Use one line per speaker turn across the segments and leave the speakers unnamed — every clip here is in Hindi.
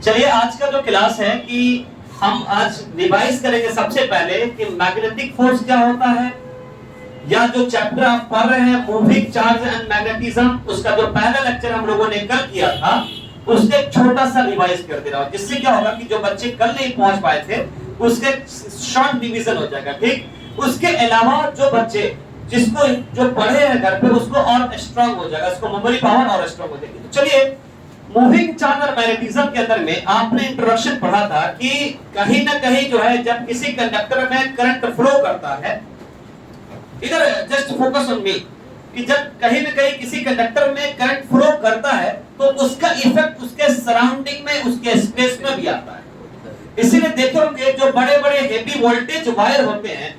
चलिए आज का जो क्लास है कि हम आज रिवाइज करेंगे सबसे पहले कि मैग्नेटिक फोर्स क्या होता है, या जो चैप्टर आप पढ़ रहे हैं मूविंग चार्ज एंड मैग्नेटिज्म, उसका जो पहला लेक्चर हम लोगों ने कल किया था उससे एक छोटा सा रिवाइज कर दे रहा हूं, जिससे क्या होगा कि जो बच्चे कल नहीं पहुंच पाए थे उसके शॉर्ट रिवीजन हो जाएगा। ठीक, उसके अलावा जो बच्चे जिसको जो पढ़े हैं घर पे उसको और स्ट्रांग हो जाएगा, उसको मेमोरी पावर और स्ट्रांग हो जाएगी। तो चलिए मूविंग चार्ज और मैग्नेटिज्म के अंदर में आपने इंट्रोडक्शन पढ़ा था कि कहीं ना कहीं जो है जब किसी कंडक्टर में करंट फ्लो करता है, इधर जस्ट फोकस ऑन मी, कि जब कहीं ना कहीं किसी कंडक्टर में करंट फ्लो करता है तो उसका इफेक्ट उसके सराउंडिंग में, उसके स्पेस में भी आता है। इसीलिए देखे होंगे जो बड़े बड़े हेवी वोल्टेज वायर होते हैं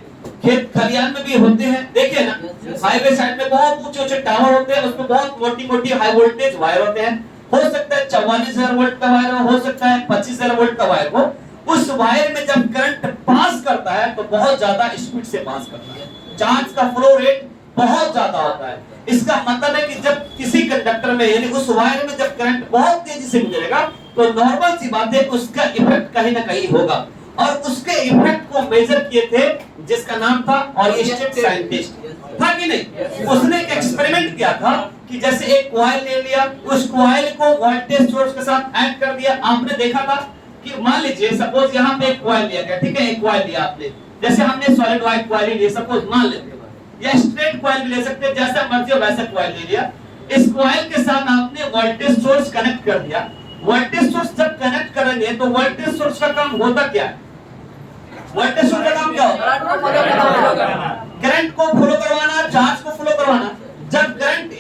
खेत खलियान में भी होते हैं, देखिए ना हाईवे साइड में बहुत ऊंचे ऊंचे टावर होते हैं, उसमें बहुत मोटी मोटी हाई वोल्टेज वायर होते हैं। हो सकता है 44,000 वोल्ट का वायर हो सकता है 25,000 वोल्ट का वायर हो। उस वायर में जब करंट पास करता है तो बहुत ज्यादा स्पीड से पास करता है, चार्ज का फ्लो रेट बहुत ज्यादा होता है। इसका मतलब है कि जब किसी कंडक्टर में यानी उस वायर में जब करंट बहुत तेजी से गुजरेगा तो नॉर्मल सी बात है उसका इफेक्ट कहीं ना कहीं होगा। और उसके इफेक्ट को मेजर किए थे जिसका नाम था ऑयस्टेड साइंटिस्ट, था कि नहीं? उसने एक एक्सपेरिमेंट किया था कि जैसे एक कॉइल ले लिया, उस कॉइल को वोल्टेज सोर्स के साथ ऐड कर दिया। आपने देखा था कि मान लीजिए सपोज यहाँ पे एक कॉइल लिया गया, ठीक है, एक कॉइल लिया आपने, जैसे हमने सॉलिड वाइट कॉइल लिया सपोज मान लेते हैं, या स्ट्रेट कॉइल भी ले सकते हैं, जैसा मर्जी हो वैसा कॉइल ले लिया। इस कॉइल के साथ आपने वोल्टेज सोर्स कनेक्ट कर दिया। वोल्टेज सोर्स जब कनेक्ट करेंगे तो वोल्टेज सोर्स का काम होता क्या है? वोल्टेज सोर्स का काम क्या होता है? करंट को फ्लो करवाना, चार्ज को फ्लो करवाना। जब करंट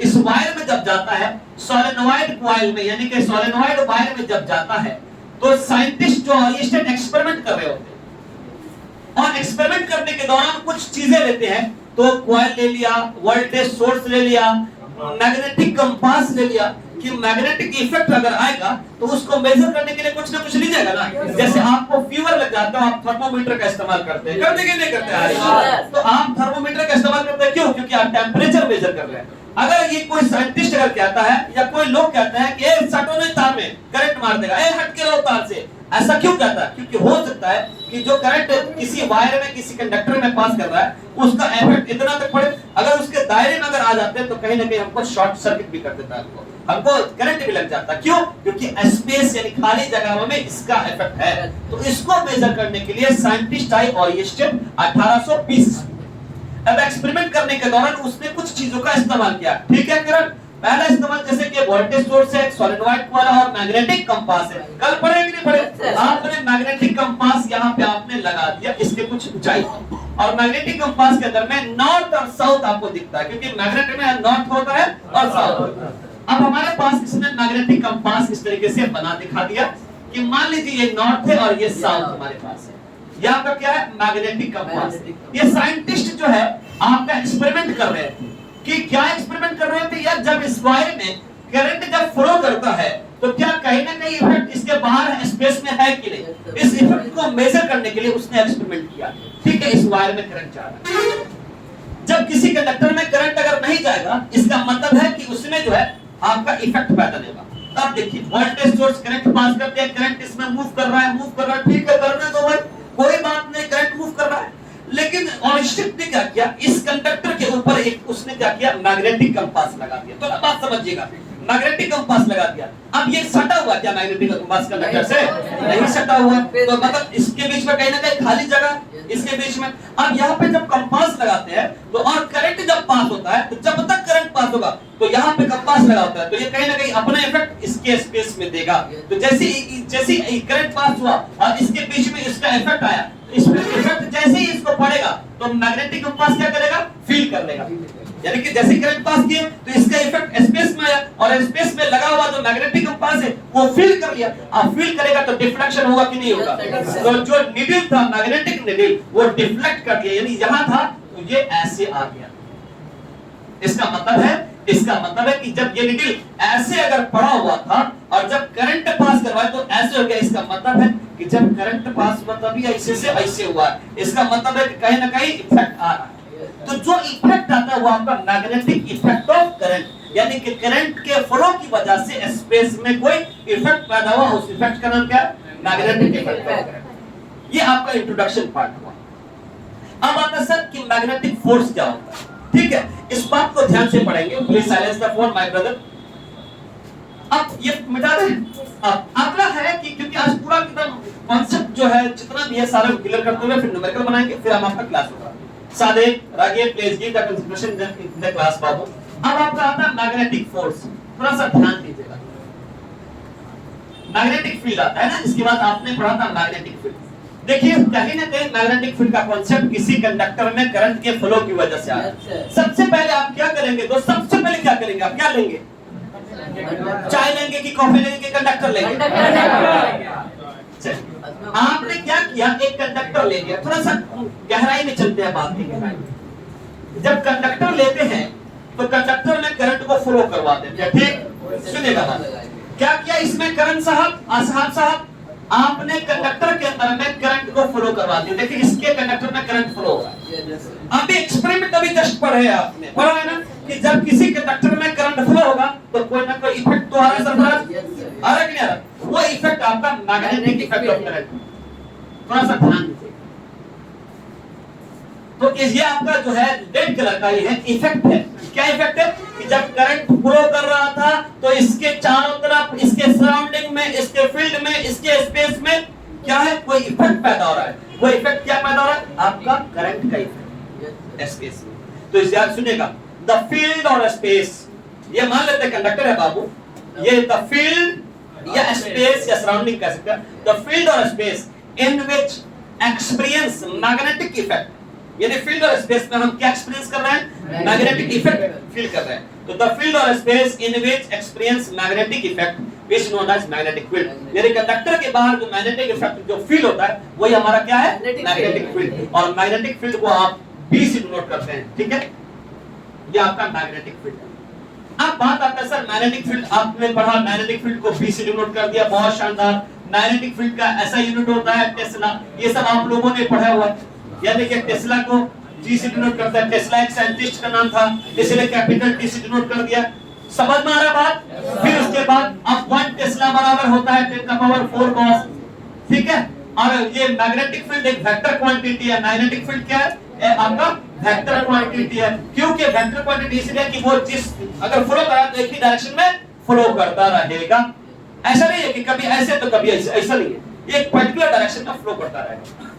इस वायर में जब जाता है, सोलेनोइड कॉइल में यानी कि सोलेनोइड वायर में जब जाता है तो साइंटिस्ट जो ऑयस्टेड एक्सपेरिमेंट कर रहे होते हैं और एक्सपेरिमेंट करने के दौरान कुछ चीजें लेते हैं, तो कॉइल ले लिया, वोल्टेज सोर्स ले लिया, मैग्नेटिक कंपास ले लिया कि मैग्नेटिक इफेक्ट अगर आएगा तो उसको मेजर करने के लिए कुछ ना कुछ ली जाएगा ना। जैसे आपको फीवर लग जाता है, आप थर्मोमीटर का इस्तेमाल करते हैं, करते कि नहीं करते हैं? तो आप थर्मोमीटर का इस्तेमाल करते हैं, क्यों? क्योंकि आप टेम्परेचर मेजर कर रहे हैं। अगर ये कोई साइंटिस्ट अगर कहता है या कोई लोग कहते हैं कि ए सटो नहीं तार में करंट मार देगा, ए हट के रहो तार से, ऐसा क्यों कहता है? क्योंकि हो सकता है कि जो करंट किसी वायर में किसी कंडक्टर में पास कर रहा है उसका इफेक्ट इतना तक पड़े, अगर उसके दायरे में अगर आ जाते हैं तो कहीं ना कहीं हमको शॉर्ट सर्किट भी कर देता है, हमको करंट भी लग जाता है। क्यों? क्योंकि स्पेस यानी खाली जगहों में इसका इफेक्ट है। तो इसको मेजर करने के लिए साइंटिस्ट आए ऑयस्टेड 1820। अब एक्सपेरिमेंट करने के दौरान उसने कुछ चीजों का इस्तेमाल किया, ठीक है किरण? पहला इस्तेमाल जैसे कि वोल्टेज सोर्स है, सोलेनोइड वाला और मैग्नेटिक कंपास है। कल पढ़े कि नहीं पढ़े? आपने मैग्नेटिक कंपास यहाँ पे आपने लगा दिया इसके कुछ ऊंचाई, और मैग्नेटिक कंपास के अंदर में नॉर्थ और साउथ आपको दिखता है, क्योंकि मैग्नेट में नॉर्थ होता है और साउथ होता है। अब हमारे पास इसने मैग्नेटिक कंपास इस तरीके से बना दिखा दिया कि मान लीजिए ये नॉर्थ है और ये साउथ हमारे पास है। यहाँ पर क्या है? Magnetic compass. ये साइंटिस्ट जो है आपका एक्सपेरिमेंट कर रहे हैं कि क्या एक्सपेरिमेंट कर रहे थे यार, जब इस वायर में करंट जब फ्लो करता है तो क्या कहीं ना कहीं इफेक्ट इसके बाहर स्पेस में है कि नहीं? इस इफेक्ट को मेजर करने के लिए उसने एक्सपेरिमेंट किया, ठीक है? इस वायर में करंट जा रहा है, जब किसी कंडक्टर में करंट अगर नहीं जाएगा इसका मतलब है कि उसमें जो है आपका इफेक्ट पैदा होगा। अब देखिए वोल्टेज सोर्स करंट पास करते हैं, करंट इसमें मूव कर रहा है, ठीक है, करने दो भाई, कोई बात नहीं, करंट मूव कर रहा है। लेकिन ऑयस्टेड ने क्या किया, इस कंडक्टर के ऊपर एक उसने क्या किया, मैग्नेटिक कंपास लगा दिया। तो अब बात समझिएगा, मैग्नेटिक कंपास लगा दिया। अब ये सटा हुआ क्या मैग्नेटिक कंपास कंडक्टर से? नहीं सटा हुआ, तो मतलब इसके बीच में कहीं ना कहीं खाली जगह इसके बीच में। अब यहाँ पे जब कंपास लगाते हैं तो और करंट जब पास होता है तो जब तक करंट पास होगा तो यहाँ पे कंपास लगा होता है, तो ये कहीं ना कहीं अपना इफेक्ट इसके स्पेस में देगा। तो जैसे करंट पास हुआ और इसके बीच में इसका इफेक्ट आया, इसमें इफेक्ट जैसे ही इसको पड़ेगा तो मैग्नेटिक कंपास क्या करेगा? फील कर लेगा। यानी कि जैसे करंट पास किए तो इसका इफेक्ट स्पेस में आया और स्पेस में लगा हुआ जो मैग्नेटिक कंपास है वो फील कर लिया। अब फील करेगा तो डिफ्लेक्शन होगा कि नहीं होगा? तो जो नीडल था मैग्नेटिक नीडल वो डिफ्लेक्ट कर दिया, यानी यहाँ था तो ये ऐसे आ गया। इसका मतलब है कि जब ये नीडल ऐसे अगर पड़ा हुआ था और जब करंट पास करवाए तो ऐसे हो गया। इसका मतलब है कि जब करंट पास हुआ तभी ऐसे से ऐसे हुआ। इसका मतलब है कि कहीं ना कहीं इफेक्ट आ रहा है। तो जो इफेक्ट आता है वो आपका मैग्नेटिक इफेक्ट ऑफ करंट, यानी कि करंट के फ्लो की वजह से स्पेस में कोई इफेक्ट पैदा पैदा हुआ, उस इफेक्ट का नाम क्या है? Magnetic effect. ये आपका इंट्रोडक्शन पार्ट हुआ। अब आता है सर कि मैग्नेटिक फोर्स क्या होता है। ठीक है, इस बात को ध्यान से पढ़ेंगे। Please silence the phone my brother. अब ये मिटा दे। अब अगला है कि क्योंकि आज पूरा एकदम कॉन्सेप्ट जो है जितना भी है सारा क्लियर करते हुए फिर न्यूमेरिकल बनाएंगे, फिर हम आपका क्लास होगा। सादे रागे please give the consideration in the class बाबू। अब आपका आता है मैग्नेटिक फोर्स। थोड़ा सा ध्यान दीजिएगा। मैग्नेटिक फील्ड आता है ना, इसके बाद आपने पढ़ा था मैग्नेटिक फील्ड। देखिए कहीं ना कहीं मैग्नेटिक फील्ड का कॉन्सेप्ट किसी कंडक्टर में करंट के फ्लो की वजह से आता है। सबसे पहले आप क्या करेंगे दोस्त? सबसे पहले क्या करेंगे? आप क्या लेंगे? चाय लेंगे कि कॉफी लेंगे कि कंडक्टर लेंगे? आपने क्या किया? एक कंडक्टर ले लिया। थोड़ा सा गहराई में चलते हैं बात की गहराई में। जब कंडक्टर लेते हैं तो कंडक्टर में करंट को फ्लो करवा देते हैं। ठीक, सुनिएगा बात। क्या किया इसमें करंट साहब? आपने कंडक्टर के अंदर में करंट को फ्लो करवा दिया। देखिए इसके कंडक्टर में करंट फ्लो हो रहा है। अभी एक्सपेरिमेंट अभी जस्ट पढ़े आपने, पढ़ा है ना कि जब किसी कंडक्टर में करंट फ्लो होगा तो कोई ना कोई इफेक्ट तो आ रहा है सरफराज, आ रहा कि नहीं आ रहा? वो इफेक्ट आपका मैग्नेटिक इफेक्ट ऑफ करंट। थोड़ा सा ध्यान दीजिए। तो ये आपका जो है रेड कलर का ये है इफेक्ट है। क्या इफेक्ट है? कि जब करंट फ्लो कर रहा था तो इसके चारों तरफ, इसके सराउंडिंग में, इसके फील्ड में, इसके स्पेस में क्या है? कोई इफेक्ट पैदा हो रहा है। वो इफेक्ट क्या पैदा हो रहा है? आपका करंट का इफेक्ट स्पेस में। तो इस याद सुनिएगा, द फील्ड और स्पेस, ये मान लेते हैं कंडक्टर है बाबू, ये द फील्ड या स्पेस या सराउंडिंग कह सकते हैं। द फील्ड और space in which experience magnetic effect, यानी फील्ड और स्पेस में हम क्या एक्सपीरियंस कर रहे हैं? मैग्नेटिक इफेक्ट फील कर रहे हैं। तो द फील्ड और space in which experience magnetic effect which known as magnetic field. यानी कंडक्टर के बाहर जो मैग्नेटिक इफेक्ट जो फील होता है वही हमारा क्या है? Magnetic field. और मैग्नेटिक फील्ड को आप बी से डिनोट करते हैं। ठीक है, ये आपका मैग्नेटिक फील्ड है। अब बात आता है सर मैग्नेटिक फील्ड, आपने पढ़ा मैग्नेटिक फील्ड को बी से डिनोट कर दिया, बहुत शानदार। मैग्नेटिक फील्ड का ऐसा यूनिट होता है टेस्ला, ये सब आप लोगों ने पढ़ा हुआ है। या देखिए टेस्ला को जी से डिनोट करता है। टेस्ला एक साइंटिस्ट का नाम था, इसलिए कैपिटल टी से डिनोट कर दिया। समझ में आ रहा बात? फिर उसके बाद अब 1 टेस्ला बराबर होता है 10 का पावर 4 गॉस। ठीक है, और ये मैग्नेटिक फील्ड एक वेक्टर क्वांटिटी है। मैग्नेटिक फील्ड क्या है? आपका वेक्टर क्वांटिटी है। क्योंकि वेक्टर क्वांटिटी इसलिए कि वो जिस अगर फ्लो करा तो एक ही डायरेक्शन में फ्लो करता रहेगा। ऐसा नहीं है कि कभी ऐसे तो कभी ऐसा नहीं है, ये एक पर्टिकुलर डायरेक्शन में फ्लो करता रहेगा।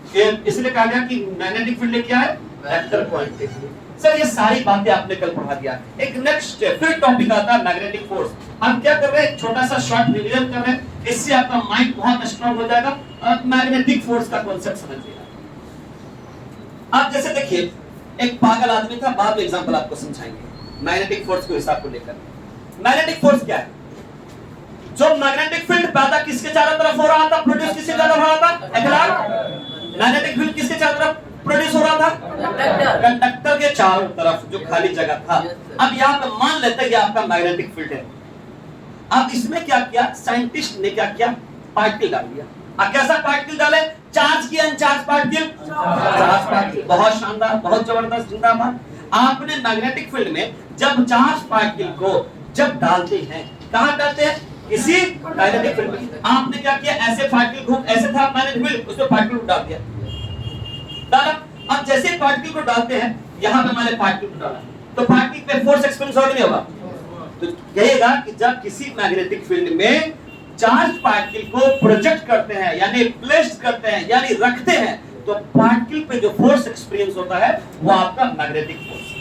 इसलिए कहा गया कि मैग्नेटिक फील्ड क्या है? Vector quantity. सर ये सारी बातें आपने कल पढ़ा दिया। एक नेक्स्ट फिर टॉपिक आता है मैग्नेटिक फोर्स। हम क्या कर रहे हैं? छोटा सा शॉर्ट रिवीजन कर रहे हैं, इससे आपका माइंड बहुत स्ट्रांग हो जाएगा और मैग्नेटिक फोर्स का कांसेप्ट समझिएगा। आप जैसे देखिए एक पागल आदमी था, बाद में एग्जांपल आपको समझाएंगे मैग्नेटिक फोर्स के हिसाब को लेकर। मैग्नेटिक फोर्स क्या है? जो मैग्नेटिक फील्ड पैदा किसके चारों तरफ हो रहा था? प्रोड्यूस किसके चारों तरफ हो रहा था? अगला मैग्नेटिक फील्ड किसके चारों तरफ प्रोड्यूस हो रहा था? कंडक्टर के चारों तरफ जो खाली जगह था। अब यहाँ पे मान लेते हैं ये आपका मैग्नेटिक फील्ड है। अब इसमें क्या किया साइंटिस्ट ने? क्या किया? पार्टिकल डाल दिया। अब कैसा पार्टिकल डाले? चार्ज की अनचार्ज पार्टिकल, चार्ज पार्टिकल। बहुत शानदार, बहुत जबरदस्त, जिंदाबाद। आपने मैग्नेटिक फील्ड में जब चार्ज पार्टिकल को जब डालते हैं, कहां डालते हैं? किसी मैग्नेटिक फील्ड में। आपने क्या किया? ऐसे पार्टिकल घूम, ऐसे था मैग्नेटिक फील्ड, उसमें पार्टिकल को डाल दिया, डाला। अब जैसे पार्टिकल को डालते हैं, यहां पे मैंने पार्टिकल को डाला तो पार्टिकल पे फोर्स एक्सपीरियंस होगा नहीं होगा? तो कहेगा कि जब किसी मैग्नेटिक फील्ड में चार्ज पार्टिकल को प्रोजेक्ट करते हैं यानी प्लेस करते हैं यानी रखते हैं, तो पार्टिकल पे जो फोर्स एक्सपीरियंस होता है वो आपका मैग्नेटिक फोर्स।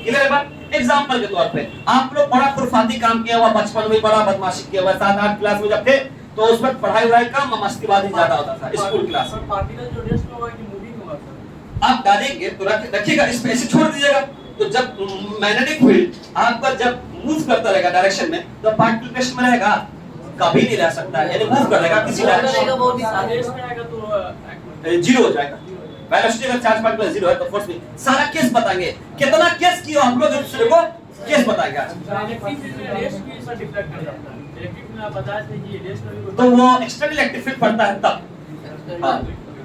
क्लियर है बात? एग्जांपल के तौर पे आप लोग बड़ा खुरफाती काम किया हुआ, बचपन में बड़ा बदमाशी किया हुआ, 7-8 क्लास में जब थे तो उस वक्त पढ़ाई कम, मस्तीबाजी ज्यादा होता था स्कूल क्लास में।
पार्टिकल जो रेस्ट होगा कि मूविंग होगा सर?
आप डालेंगे तो रखिएगा, इस पे ऐसे छोड़ दीजिएगा। तो जब मैग्नेटिक फील्ड आपका जब मूव करता रहेगा डायरेक्शन में, तो पार्टिकल रेस्ट में रहेगा? कभी नहीं रह सकता है, यानी मूव कर रहेगा किसी डायरेक्शन में।
वो भी रेस्ट में आएगा तो
जीरो हो जाएगा। वेलोसिटी अगर चार्ज पार्टिकल जीरो है तो फोर्स भी। सारा केस बताएंगे, कितना केस किया हम लोग दूसरे को केस बताएगा।
इलेक्ट्रिक फील्ड में रेस्ट भी सर डिफलेक्ट कर जाता है। इलेक्ट्रिक में आप बता दें कि रेस्ट में भी
तो वो एक्सटर्नल इलेक्ट्रिक फील्ड पड़ता है तब। हां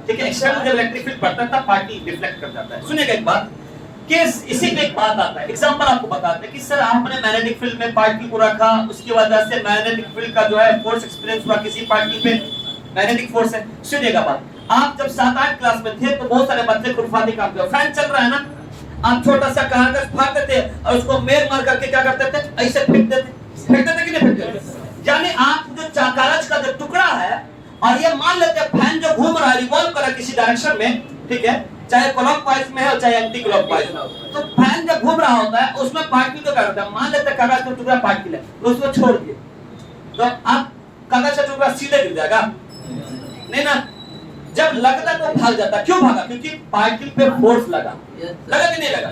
ठीक है, एक्सटर्नल जब इलेक्ट्रिक फील्ड पड़ता है तब पार्टिकल डिफ्लेक्ट कर जाता है। सुनिएगा एक बात केस इसी पे एक बात आता है, एग्जांपल आपको बताते हैं कि सर आपने मैग्नेटिक फील्ड में पार्टिकल को रखा, उसकी वजह से मैग्नेटिक फील्ड का जो है फोर्स एक्सपीरियंस हुआ किसी पार्टिकल पे, मैग्नेटिक फोर्स है। सुनिएगा बात, आप जब 7-8 क्लास में थे तो बहुत सारे बच्चे खुरफाती काम करते, फैन चल रहा है ना, आप छोटा सा कागज फाड़ते थे और उसको मेर मार करके क्या करते थे, ऐसे फेंक देते कि नहीं फेंकते थे? यानी आप जो कागज का जो टुकड़ा है और ये मान लेते हैं फैन जो घूम रहा है, रिवॉल्व कर रहा है किसी डायरेक्शन में, ठीक है, चाहे क्लॉकवाइज में हो चाहे एंटी क्लॉकवाइज में हो, तो फैन जब घूम रहा होता है उसमें पार्टिकल को क्या करता है, मान लेते हैं कागज का टुकड़ा पार्टिकल है, तो उसको छोड़ दिए तो आप कागज का टुकड़ा सीधे गिर जाएगा नहीं ना, जब लगता तो भाग जाता। क्यों भागा? क्योंकि पार्टिकल पे फोर्स लगा कि नहीं लगा?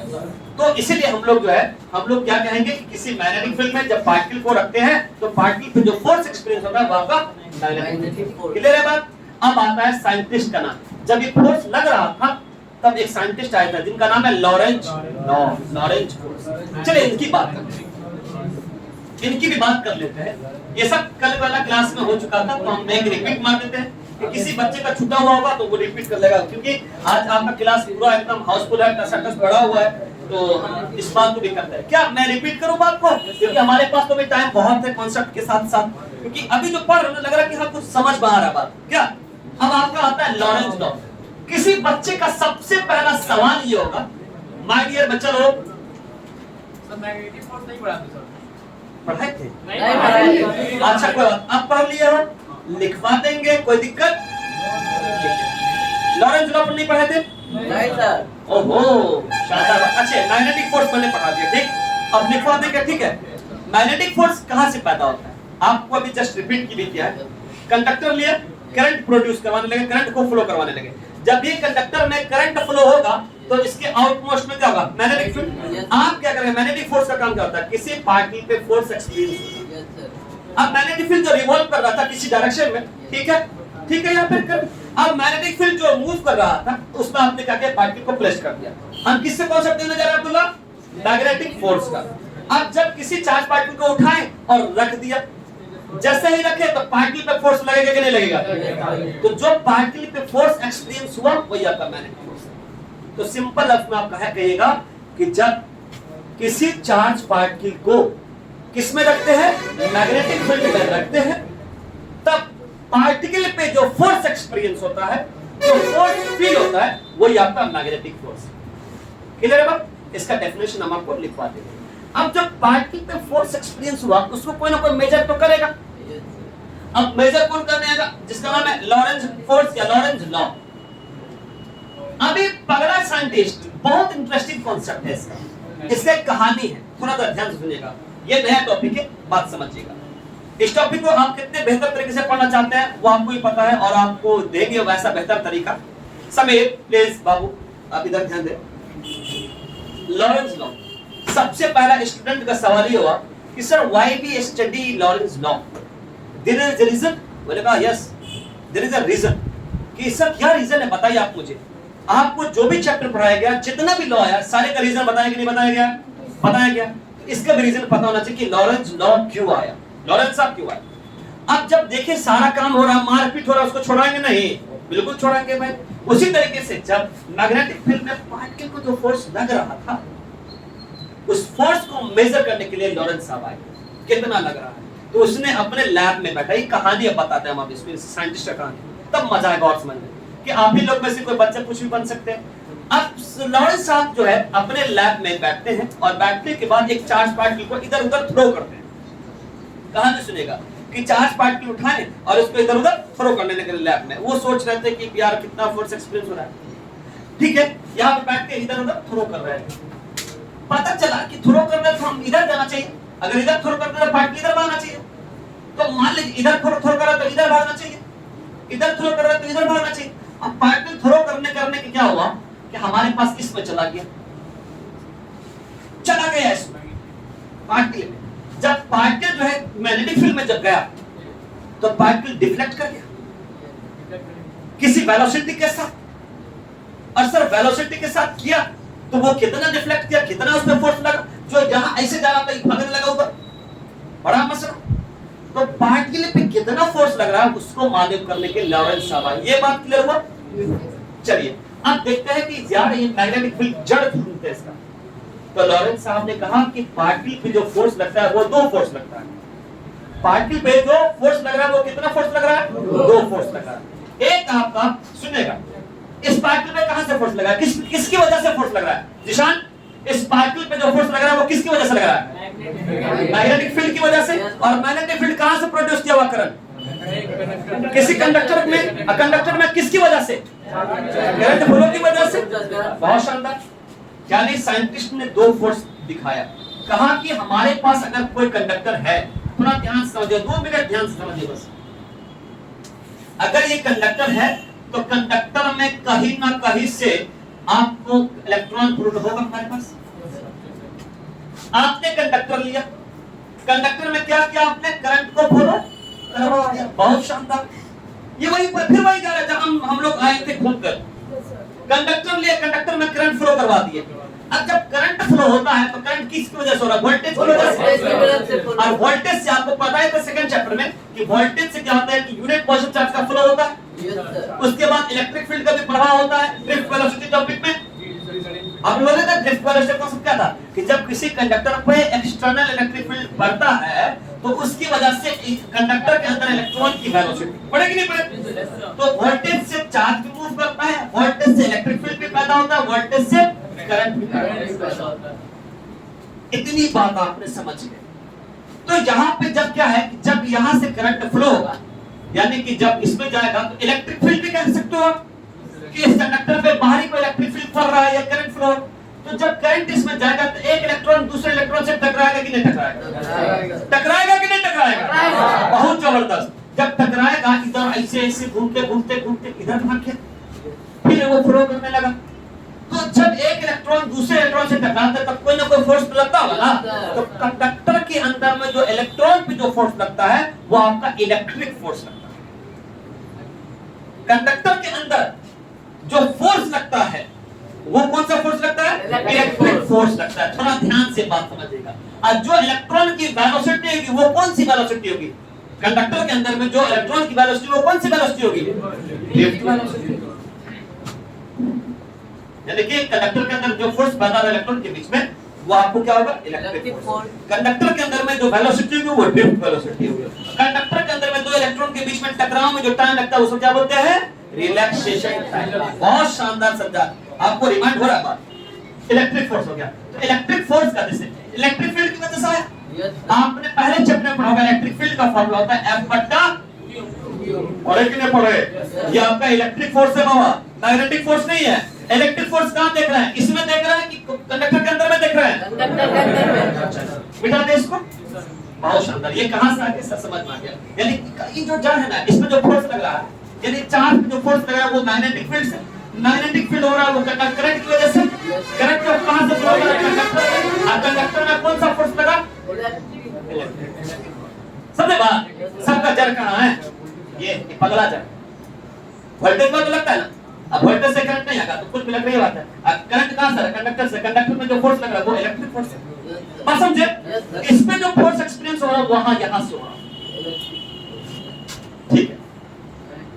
तो इसीलिए हम लोग जो है, हम लोग क्या कहेंगे कि किसी मैग्नेटिक फील्ड में जब पार्टिकल को रखते हैं तो पार्टिकल पे जो फोर्स एक्सपीरियंस होता है वो आपका मैग्नेटिक फोर्स। क्लियर है बात? अब आता है साइंटिस्ट का नाम। जब ये फोर्स लग रहा था तब एक साइंटिस्ट आया था जिनका नाम है लॉरेंज फोर्स। चलिए इनकी बात करते हैं, इनकी भी बात कर लेते हैं। ये सब कल वाला क्लास में हो चुका था, तो हम एक रिपीट मार देते हैं कि किसी बच्चे का छूटा हुआ होगा तो वो रिपीट कर लेगा, क्योंकि आज आपका क्लास पूरा एकदम हाउसफुल है, टसाटस भरा हुआ है, तो हम इस बात को भी करते हैं। क्या मैं रिपीट करूं बात को? क्योंकि हमारे पास तो भी टाइम बहुत है कॉन्सेप्ट के साथ साथ, क्योंकि अभी जो पढ़ रहे लग रहा है कि हाँ कुछ समझ में आ रहा बात। क्या अब आपका आता है लॉरेंज लॉ। किसी बच्चे का सबसे पहला सवाल ये होगा, माय डियर बच्चा लोग,
सर मैग्नेटिक फोर्स नहीं पढ़ाते सर?
पढ़ाए थे?
नहीं।
अच्छा कोई बात, आप पढ़ लिए हो, लिखवा देंगे, कोई दिक्कत? लॉरेंज लॉ नहीं पढ़े थे?
नहीं सर।
ओहो शानदार। अच्छा मैग्नेटिक फोर्स मैंने पढ़ा दिया, ठीक, अब लिखवा देंगे, ठीक है। मैग्नेटिक फोर्स कहां से पैदा होता है? आपको अभी जस्ट रिपीट की भी किया है। कंडक्टर लिए करंट प्रोड्यूस करवाने लगे, करंट को फ्लो करवाने लगे। जब ये कंडक्टर में करंट फ्लो होगा तो इसके आउटमोस्ट में क्या होगा? Magnetic field. आप क्या करेंगे? मैग्नेटिक फोर्स का काम क्या होता है? किसी पार्टिकल पे फोर्स एक्सपीरियंस। अब मैग्नेटिक फील्ड जो रिवॉल्व कर रहा था किसी डायरेक्शन में, ठीक है, ठीक है, यहाँ पे कर। अब मैग्नेटिक फील्ड जो मूव कर रहा था उसमें आपने क्या किया? पार्टिकल को प्लेस कर दिया। हम किससे कॉन्सेप्ट देने जा रहे हैं अब्दुल्ला? मैग्नेटिक फोर्स का। अब जब किसी चार्ज पार्टिकल को उठाएं और रख दिया, जैसे ही रखे तो पार्टिकल पे फोर्स लगेगा कि नहीं लगेगा? तो जो पार्टिकल पे फोर्स एक्सपीरियंस हुआ वही आपका मैग्नेटिक फोर्स है। तो सिंपल अर्थ में आप कहेगा कि जब किसी चार्ज पार्टिकल को किसमें रखते हैं? मैग्नेटिक फील्ड में रखते हैं, तब पार्टिकल पे जो फोर्स एक्सपीरियंस होता है, जो फोर्स फील होता है, वही आपका मैग्नेटिक फोर्स है। क्लियर है बात? इसका डेफिनेशन हम आपको लिखवा देंगे। अब जब पार्टिकल पे फोर्स एक्सपीरियंस हुआ उसको कोई ना कोई मेजर तो करेगा। अब मेजर कौन करने आएगा? जिसका नाम है लॉरेंज फोर्स या लॉरेंज लॉ। अभी पगला साइंटिस्ट, बहुत इंटरेस्टिंग कॉन्सेप्ट है इसका, इससे कहानी है, थोड़ा सा ध्यान से सुनिएगा, ये नया टॉपिक है, बात समझिएगा। इस टॉपिक को आप कितने बेहतर तरीके से पढ़ना चाहते हैं वो आपको ही पता है, और आपको देंगे वैसा बेहतर तरीका। समीर प्लीज बाबू आप इधर ध्यान दें। लॉरेंज लॉ, सबसे पहला स्टूडेंट का सवाल ये हुआ कि sir why we study Lorentz law, there is a reason? मैंने कहा yes there is a reason. कि सर क्या रीजन है बताइए आप मुझे। आपको जो भी चैप्टर पढ़ाया गया, जितना भी लॉ है, सारे का रीजन बताया कि नहीं बताया गया? बताया गया। इसका भी रीजन पता होना चाहिए कि लॉरेंज लॉ क्यों आया, लॉरेंज साहब क्यों आया। अब जब देखिए सारा काम हो रहा है, मारपीट हो रहा है, उसको छोड़ाएंगे नहीं? बिल्कुल छोड़ाएंगे भाई। उसी तरीके से जब मैग्नेटिक फील्ड में पार्टिकल को जो फोर्स लग रहा था, उस फोर्स को मेजर करने के लिए लॉरेंज साहब आए, कितना लग रहा है। तो उसने अपने लैब में बैठा, एक कहानी अब बताते हैं हम, इसमें साइंटिस्ट का कहानी, तब मजा आएगा और समझने कि आप ही लोग में से कोई बच्चा कुछ भी बन सकते हैं। अब लॉरेंज साहब जो है अपने लैब में बैठते हैं और बैठने के बाद एक चार्ज पार्टिकल को इधर उधर थ्रो करते हैं। कहानी सुनेगा कि चार्ज पार्टिकल उठाएं और उसको इधर उधर थ्रो करने लगे लैब में। वो सोच रहे थे कि यार कितना फोर्स एक्सपीरियंस हो रहा है, ठीक है, यहाँ पे बैठ के इधर उधर थ्रो कर रहे हैं। पता चला कि थ्रो कर रहे तो हम इधर जाना चाहिए, अगर इधर थ्रो करते तो पार्टिकल इधर भागना चाहिए। तो मान लीजिए इधर थ्रो कर रहा तो इधर भागना चाहिए, इधर थ्रो कर रहा तो इधर भागना चाहिए। अब पार्टिकल थ्रो करने के क्या हुआ कि हमारे पास इसमें चला गया इसमें पार्टिकल में। जब पार्टिकल जो है मैग्नेटिक फील्ड में जब गया तो पार्टिकल डिफ्लेक्ट कर गया किसी वेलोसिटी के साथ, और सर वेलोसिटी के साथ किया तो वो कितना डिफ्लेक्ट किया, कितना उस पर फोर्स लगा, जो जहां ऐसे जा रहा था भागने लगा ऊपर, बड़ा मसला। तो पार्टिकल पे कितना फोर्स लग रहा है उसको मालूम करने के लॉरेंज साहब आए। ये बात क्लियर हुआ? चलिए अब देखते हैं कि यार ये मैग्नेटिक फील्ड जड़ ढूंढते हैं इसका, तो लॉरेंस साहब ने कहा कि पार्टिकल पे जो फोर्स लगता है वो दो फोर्स लगता है। पार्टिकल पे जो फोर्स लग रहा है वो कितना फोर्स लग रहा है? दो फोर्स लग रहा है। एक आपका सुनेगा, इस पार्टिकल पे कहां से फोर्स लगा है? किसकी वजह से फोर्स लग रहा है? जिशान, इस पार्टिकल पे जो फोर्स लग रहा है वो किसकी वजह से लग रहा है? मैग्नेटिक फील्ड की वजह से। और मैग्नेटिक फील्ड कहां से प्रोड्यूस किया हुआ करंट? किसी कंडक्टर में किसकी वजह से? करंट फ्लो की वजह से। बहुत शानदार। यानी साइंटिस्ट ने दो फोर्स दिखाया। कहा कि हमारे पास अगर कोई कंडक्टर है, थोड़ा ध्यान से समझिए, 2 मिनट ध्यान से समझिए बस। अगर ये कंडक्टर है तो कंडक्टर में कहीं ना कहीं से आपको इलेक्ट्रॉन फ्लो होगा हमारे पास। आपने कंडक्टर लिया, कंडक्टर में क्या किया आपने? करंट को फ्लो करवा दिया। बहुत शानदार। ये वही फिर वही जा रहा है जहां हम लोग आए थे घूमकर। कंडक्टर लिए, कंडक्टर में करंट फ्लो करवा दिए। अब जब करंट फ्लो होता है तो करंट किसकी वजह से हो रहा है? वोल्टेज की वजह से। और वोल्टेज से आपको पता है तो सेकंड चैप्टर में कि वोल्टेज से क्या होता है कि यूनिट पॉजिटिव चार्ज का फ्लो होता है। उसके बाद इलेक्ट्रिक फील्ड का भी प्रभाव होता है। ड्रिफ्ट वेलोसिटी टॉपिक में आप लोगों ने ड्रिफ्ट वेलोसिटी कॉन्सेप्ट क्या था कि जब किसी कंडक्टर पे एक्सटर्नल इलेक्ट्रिक फील्ड पड़ता है तो उसकी वजह से कंडक्टर के अंदर इलेक्ट्रॉन की वेलोसिटी बढ़ेगी नहीं बढ़ेगी? तो वोल्टेज से चार्ज भी मूव करता है, वोल्टेज से इलेक्ट्रिक फील्ड भी पैदा होता है, वोल्टेज से करंट भी पैदा होता है। इतनी बात आपने समझ गए। तो यहाँ पे जब क्या है कि जब यहाँ से करंट फ्लो होगा, यानी कि जब इसमें जाएगा तो इलेक्ट्रिक फील्ड भी कह सकते हो आप कि इस कंडक्टर पे बाहरी कोई इलेक्ट्रिक फील्ड पड़ रहा है या करंट फ्लो। तो जब करंट इसमें जाएगा तो एक इलेक्ट्रॉन दूसरे इलेक्ट्रॉन से टकराएगा कि नहीं टकराएगा? टकराएगा कि नहीं टकराएगा? बहुत जबरदस्त। जब टकराएगा इधर ऐसे ऐसे घूमते घूमते घूमते इधर भाग गया, फिर वो फ्लो करने लगा। तो जब एक इलेक्ट्रॉन दूसरे इलेक्ट्रॉन से टकराता है तब कोई ना कोई फोर्स तो लगता होगा ना। तो कंडक्टर के अंदर में जो इलेक्ट्रॉन पे जो फोर्स लगता है वो आपका इलेक्ट्रिक फोर्स लगता है। कंडक्टर के अंदर जो फोर्स लगता है वो कौन सा फोर्स लगता है? इलेक्ट्रिक फोर्स लगता है। थोड़ा ध्यान से बात समझिएगा। और जो इलेक्ट्रॉन की वेलोसिटी होगी वो कौन सी वेलोसिटी होगी? कंडक्टर के अंदर में जो इलेक्ट्रॉन की वेलोसिटी वो कौन सी वेलोसिटी होगी? Drift velocity. यानी कि कंडक्टर के अंदर जो फोर्स पैदा होगा इलेक्ट्रॉन के बीच में वो आपको क्या होगा? Electric force. कंडक्टर के अंदर में जो वेलोसिटी होगी वो ड्रिफ्ट वेलोसिटी होगी। कंडक्टर के अंदर में दो इलेक्ट्रॉन के बीच में टकराव में जो टाइम लगता है उसको क्या बोलते हैं? Relaxation time. बहुत शानदार समझा। आपको रिमाइंड हो रहा है बात। इलेक्ट्रिक फोर्स हो गया। तो इलेक्ट्रिक फोर्स का जैसे इलेक्ट्रिक फील्ड की वजह से है। आपने पहले चैप्टर में पढ़ा होगा इलेक्ट्रिक फील्ड का फार्मूला होता है F बटा पढ़े कि नहीं पढ़े? ये आपका इलेक्ट्रिक फोर्स है बाबा, मैग्नेटिक फोर्स नहीं है। इलेक्ट्रिक फोर्स कहां देख रहा है? इसमें देख रहा है कि कंडक्टर के अंदर में देख रहा है? कंडक्टर के अंदर में। मिटा दे इसको। बहुत शानदार। ये कहां से आके समझ में आ गया। यानी ये जो जड़ है ना इसमें जो फोर्स लग रहा है, यानी चार्ज पे जो फोर्स लग रहा है वो मैग्नेटिक फील्ड से। मैग्नेटिक फील्ड हो रहा है वो करंट की वजह से। करंट जो कहां से फ्लो हो रहा है? कंडक्टर। और कंडक्टर में कौन सा फोर्स लगा? समझे बात? सबका जड़ कहां है? ये पगला जड़। वोल्टेज में तो लगता है ना। अब वोल्टेज से करंट नहीं आएगा तो कुछ भी लग रही बात है। अब करंट कहां से? कंडक्टर से। कंडक्टर में जो फोर्स लग रहा है वो इलेक्ट्रिक फोर्स है। बात समझे? इसमें जो फोर्स एक्सपीरियंस हो रहा है वहां यहां से हो रहा है। ठीक है।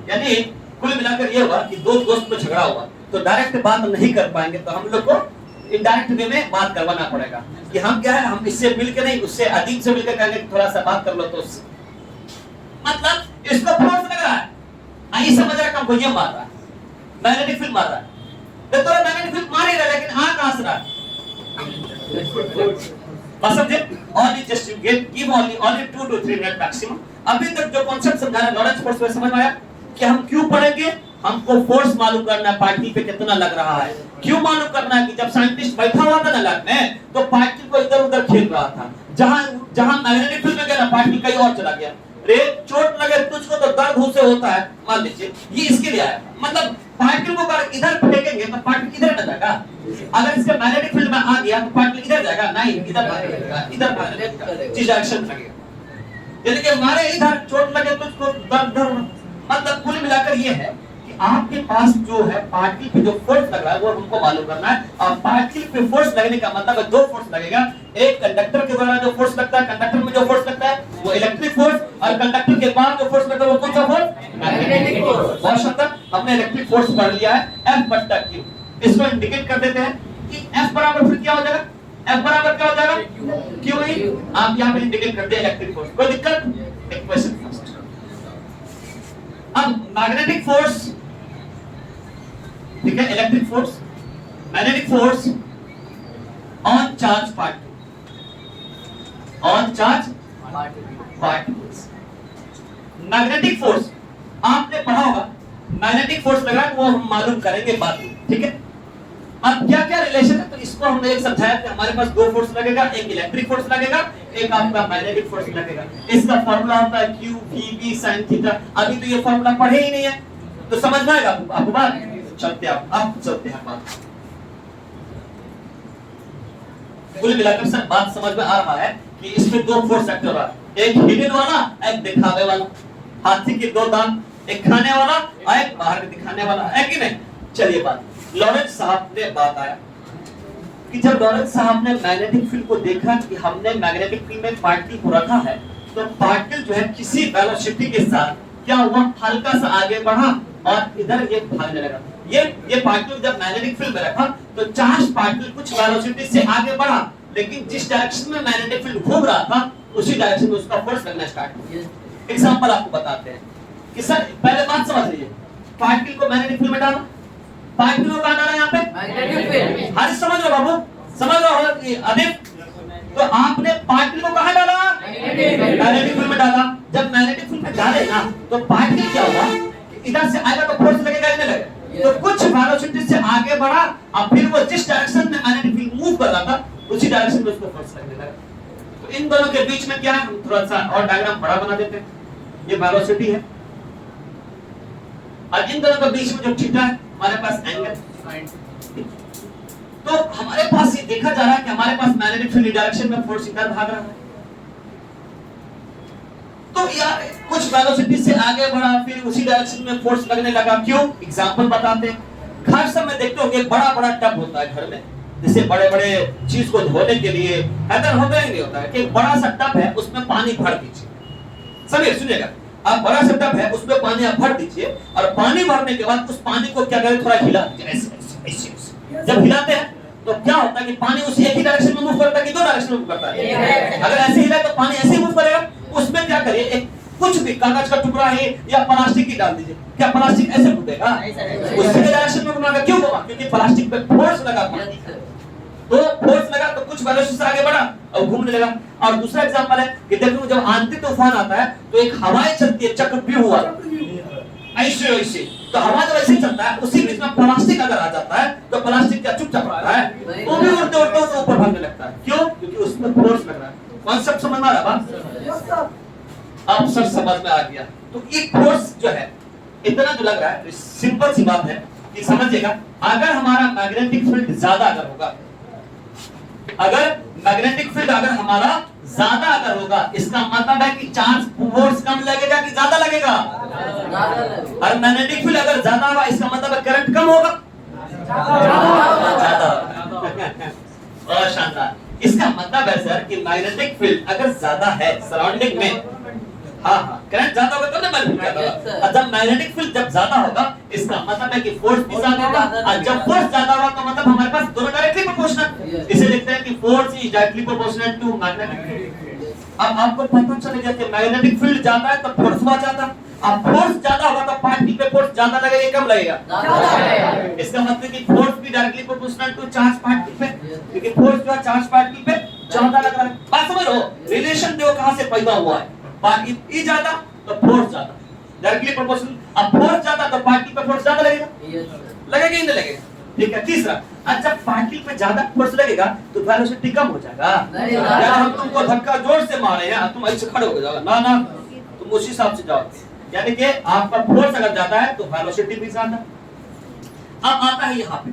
यानी कुल मिलाकर ये हुआ कि दो दोस्त में झगड़ा हुआ तो डायरेक्ट बात नहीं कर पाएंगे तो हम लोग को इनडायरेक्ट वे में बात करवाना पड़ेगा कि हम क्या है, हम इससे मिलकर नहीं उससे अदीब से मिलकर कहेंगे थोड़ा सा बात कर लो। तो मतलब इसको फोर्स लग रहा है, आई समझ रहा है, ये मार रहा है, मैग्नेटिक फील्ड मार रहा है। तो थोड़ा मैग्नेटिक फील्ड मार ही रहा है लेकिन आ कहां से रहा है? बस समझे? only just you give only 2 to 3 minute maximum. अभी तक जो कॉन्सेप्ट समझा है लॉरेंस फोर्स में समझ में आया कि हम क्यों पढ़ेंगे? हमको फोर्स मालूम करना है पार्टिकल पे कितना लग रहा है। क्यों मालूम करना है कि जब साइंटिस्ट बैठा हुआ था ना लैब में तो पार्टिकल को इधर-उधर खेल रहा था। जहां मैग्नेटिक फील्ड में गया पार्टिकल कहीं और चला गया। रे चोट लगे तुझको तो दर्द से होता है, मान लीजिए ये इसके लिए आया। मतलब पार्टिकल को अगर इधर फेंकेंगे तो पार्टिकल इधर न जाएगा। अगर इसके मैग्नेटिक फील्ड में आ गया तो पार्टिकल इधर जाएगा, नहीं इधर भागेगा, इधर भागेगा, जिस डायरेक्शन में लगेगा। यानी कि हमारे इधर चोट लगे तुझको दर्द। मतलब कुल मिलाकर ये है कि आपके पास जो है पार्टिकल पे जो फोर्स लग रहा है वो हमको मालूम करना है। और पार्टिकल पे फोर्स लगने का मतलब है दो फोर्स लगेगा। एक कंडक्टर के द्वारा जो फोर्स लगता है, कंडक्टर में जो फोर्स लगता है वो इलेक्ट्रिक फोर्स, और कंडक्टर के बाद जो फोर्स लगता है वो कौन सा फोर्स? Magnetic force. बहुत शानदार। हमने इलेक्ट्रिक फोर्स पढ़ लिया है F बटा Q। इसको इंडिकेट कर देते हैं कि F बराबर फिर क्या हो जाएगा? F बराबर क्या हो जाएगा Q E। आप यहाँ पे इंडिकेट कर दिया इलेक्ट्रिक फोर्स, कोई दिक्कत? एक क्वेश्चन फर्स्ट। अब मैग्नेटिक फोर्स, ठीक है, electric force, magnetic force on charge particle, on charge particles. Magnetic force आपने पढ़ा होगा, मैग्नेटिक फोर्स लगा वो हम मालूम करेंगे बाद में, ठीक है। अब क्या क्या रिलेशन है, तो इसको हमने एक समझाया कि हमारे पास दो फोर्स लगेगा, एक इलेक्ट्रिक फोर्स लगेगा, एक आपका मैग्नेटिक फोर्स लगेगा। इसका फार्मूला होता है Q V sin थीटा। अभी तो ये फार्मूला पढ़े ही नहीं है, तो समझ में आएगा आपको बात। चलते आप चलते हैं बात। कुल मिलाकर सर बात समझ में आ रहा है कि इसमें दो फोर्स एक्टर है, एक हिडन वाला, एक दिखावे वाला। हाथी के दो दांत, एक खाने वाला और एक बाहर दिखाने वाला, है कि नहीं? चलिए बात, लॉरेंस साहब ने बात आया कि जब लॉरेंस साहब ने मैग्नेटिक फील्ड को देखा कि हमने मैग्नेटिक फील्ड में पार्टिकल को रखा है, तो पार्टिकल जो है किसी वेलोसिटी के साथ क्या हुआ, हल्का सा आगे बढ़ा और इधर ये भागने लगा। ये पार्टिकल जब मैग्नेटिक फील्ड में रखा तो चार्ज पार्टिकल कुछ वेलोसिटी से आगे बढ़ा, लेकिन जिस डायरेक्शन में मैग्नेटिक फील्ड घूम रहा था उसी डायरेक्शन में उसका फोर्स लगना स्टार्ट हुआ। एग्जांपल आपको बताते हैं कि सर पहले बात समझ लीजिए, पार्टिकल को मैग्नेटिक फील्ड में डाला, पार्टिकल को कहां डाला, यहाँ पे मैग्नेटिक फील्ड। हर समझ रहे हो बाबू, समझ रहे हो अदित? तो आपने पार्टिकल को कहां डाला, मैग्नेटिक फील्ड में डाला। जब मैग्नेटिक फील्ड में डाले ना तो पार्टिकल क्या हुआ, इधर से आएगा तो फोर्स लगेगा, इधर लगेगा, तो कुछ वेलोसिटी से आगे बढ़ा और फिर वो जिस डायरेक्शन में मैग्नेटिक फील्ड मूव कर रहा था उसी डायरेक्शन में उसको फोर्स लगने लगा। तो इन दोनों के बीच में क्या है, हम थोड़ा सा और डायग्राम बड़ा बना देते हैं। ये वेलोसिटी है और इन दोनों के बीच में जो थीटा है हमारे पास एंगल। तो हमारे पास ये देखा जा रहा है कि हमारे पास मैग्नेटिक फील्ड डायरेक्शन में फोर्स इधर भाग रहा है। तो यार कुछ वेलोसिटी से आगे बढ़ा फिर उसी डायरेक्शन में फोर्स लगने लगा। क्यों? एग्जांपल बताते हैं। घर सब में देखते होंगे बड़ा बड़ा टब होता है घर में, जैसे बड़े बड़े चीज को धोने के लिए हैदर होता ही नहीं होता है कि बड़ा सा टब है उसमें पानी भर दीजिए। सभी सुनिएगा, आप बड़ा सा टब है उसमें पानी आप भर दीजिए और पानी भरने के बाद उस पानी को क्या करें, थोड़ा हिला दीजिए ऐसे। जब हिलाते हैं तो क्या होता है कि पानी उसी एक ही डायरेक्शन में मूव करता है कि दो डायरेक्शन में मूव करता है? अगर ऐसे हिलाए तो पानी ऐसे ही मूव करेगा। उसमें क्या करिए, एक कुछ भी कागज का टुकड़ा है या प्लास्टिक की डाल दीजिए, क्या प्लास्टिक ऐसे घूमेगा? उसी डायरेक्शन में घुमाएगा। क्यों घुमा? क्योंकि प्लास्टिक पे फोर्स लगा, तो फोर्स लगा तो कुछ वेलोसिटी से आगे बढ़ा और घूमने लगा। और दूसरा एग्जांपल है कि देखो जब आंधी तूफान आता है तो एक हवाएं चलती है, चक्रव्यूह हुआ ऐसे ऐसे, तो हवा जब ऐसे चलता है उसी बीच में प्लास्टिक अगर आ जाता है तो प्लास्टिक क्या चुपचाप रहता है, वो भी उड़ते उड़ते ऊपर भागने लगता है। क्यों? क्योंकि उसमें फोर्स लग रहा है। कॉन्सेप्ट समझ में आ रहा है? अब सर समझ में आ गया। तो ये फोर्स जो है इतना जो लग रहा है, सिंपल सी बात है कि समझिएगा, अगर हमारा मैग्नेटिक फील्ड ज्यादा अगर होगा, अगर मैग्नेटिक फील्ड अगर हमारा ज्यादा अगर होगा, इसका मतलब है कि चार्ज फोर्स कम लगेगा कि ज्यादा लगेगा? और मैग्नेटिक फील्ड अगर ज्यादा होगा इसका मतलब है करंट कम होगा, ज्यादा। और शानदार, इसका मतलब है सर कि मैग्नेटिक फील्ड अगर ज्यादा है सराउंडिंग में, हाँ करंट ज्यादा होगा तो ना मैग्नेटिक ज्यादा होगा। और जब मैग्नेटिक फील्ड जब ज्यादा होगा इसका मतलब है कि फोर्स भी ज्यादा होगा, और जब फोर्स ज्यादा होगा तो मतलब हमारे पास दोनों डायरेक्टली प्रोपोर्शनल। इसे लिखते हैं कि force is directly proportional to magnetic field. अब आपको पता चल गया कि मैग्नेटिक फील्ड ज्यादा है तो फोर्स बढ़ जाता है, अब फोर्स ज्यादा होगा तो पार्टिकल पे फोर्स ज्यादा लगेगा कम लगेगा? इसका मतलब कि फोर्स भी directly proportional to charge particle पे, क्योंकि फोर्स जो है चार्ज पार्टिकल पे ज्यादा लग रहा है। बात समझ लो, रिलेशन देखो कहां से पैदा हुआ है। पार्टिकल ई ज्यादा तो फोर्स ज्यादा, डायरेक्टली प्रोपोर्शनल। अब फोर्स ज्यादा तो पार्टिकल पे फोर्स ज्यादा लगेगा, लगेगा ही नहीं लगेगा? ठीक है। तीसरा, जब पार्टिकल पे ज्यादा फोर्स लगेगा तो वेलोसिटी कम हो जाएगा। यार हम तुमको धक्का जोर से मारे हैं, तुम ऐसे खड़े हो जाओगे, ना तुम उसी हिसाब से जाओगे। यानी कि आपका फोर्स अगर ज्यादा है तो वेलोसिटी भी ज्यादा। अब आता है यहाँ पे